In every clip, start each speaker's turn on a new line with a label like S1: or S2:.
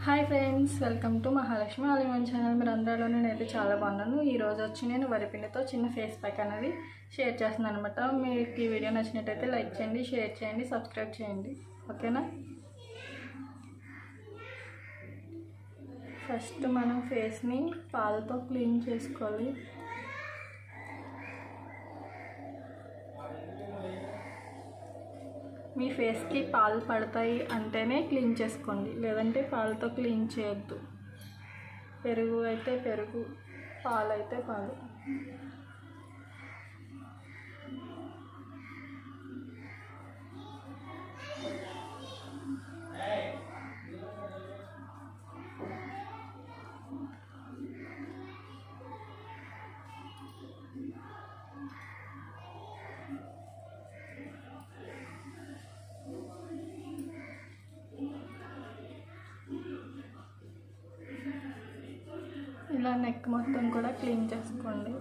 S1: Hi friends, welcome to Mahalakshmi all in one channel. మీరు అందరిలో నేనైతే చాలా బాగున్నాను. ఈరోజు వచ్చి నేను వరిపిండితో చిన్న ఫేస్ ప్యాక్ అనేది షేర్ చేస్తున్నాను అనమాట. మీకు ఈ వీడియో నచ్చినట్టయితే లైక్ చేయండి, షేర్ చేయండి, సబ్స్క్రైబ్ చేయండి, ఓకేనా? ఫస్ట్ మనం ఫేస్ని పాలతో క్లీన్ చేసుకోవాలి. మీ ఫేస్కి పాలు పడతాయి అంటేనే క్లీన్ చేసుకోండి, లేదంటే పాలతో క్లీన్ చేయొద్దు. పెరుగు అయితే పెరుగు, పాలు అయితే పాలు. ఇలా నెక్ మొత్తం కూడా క్లీన్ చేసుకోండి.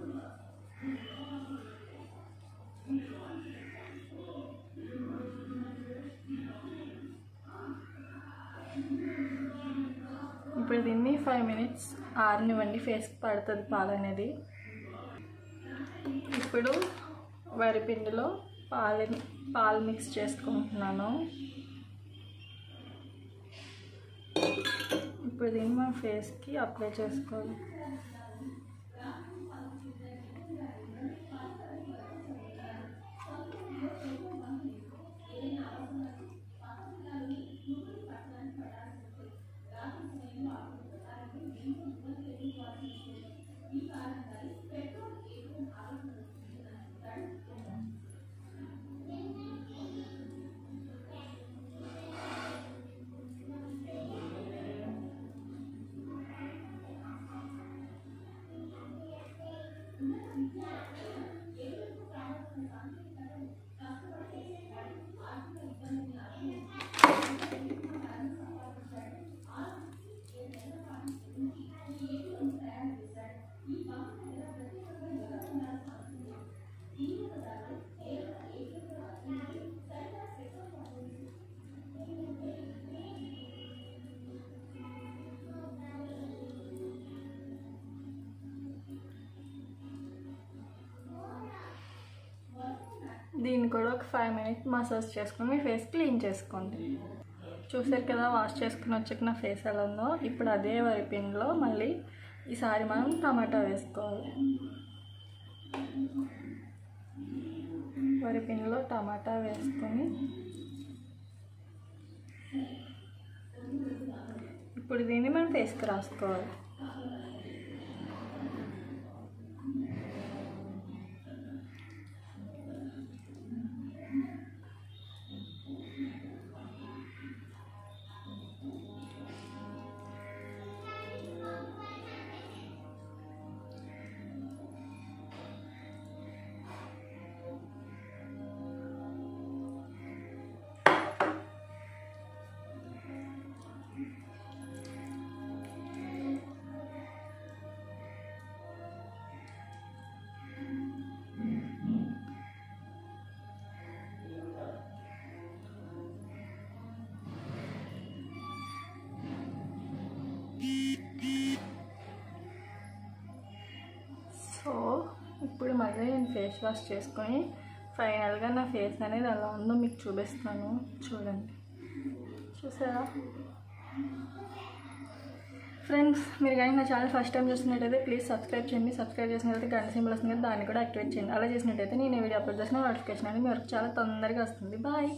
S1: ఇప్పుడు దీన్ని 5 minutes ఆరనివ్వండి, ఫేస్కి పడుతుంది పాలు అనేది. ఇప్పుడు వరిపిండిలో పాలు మిక్స్ చేసుకుంటున్నాను. ఇప్పుడు దీన్ని మన ఫేస్కి అప్లై చేసుకోవాలి. దీన్ని కూడా ఒక 5 minutes మసాజ్ చేసుకుని మీ ఫేస్ క్లీన్ చేసుకోండి. చూసారు కదా, వాష్ చేసుకుని వచ్చాక నా ఫేస్ ఎలా ఉందో. ఇప్పుడు అదే వరిపిండిలో మళ్ళీ ఈసారి మనం టమాటా వేసుకోవాలి. వరిపిండిలో టమాటా వేసుకొని ఇప్పుడు దీన్ని మనం ఫేస్కి రాసుకోవాలి. సో ఇప్పుడు మళ్ళీ నేను ఫేస్ వాష్ చేసుకొని ఫైనల్గా నా ఫేస్ అనేది ఎలా ఉందో మీకు చూపిస్తాను. చూడండి, చూసారా ఫ్రెండ్స్? మీరు కానీ నా ఛానల్ ఫస్ట్ టైం చూసినట్టయితే ప్లీజ్ సబ్స్క్రైబ్ చేయండి. సబ్స్క్రైబ్ చేసినట్టయితే గంట సింబల్ వస్తుంది కదా, దాన్ని కూడా యాక్టివేట్ చేయండి. అలా చేసినట్టయితే నేను వీడియో అప్లోడ్ చేసిన నోటిఫికేషన్ అనేది మీ వరకు చాలా తొందరగా వస్తుంది. బాయ్.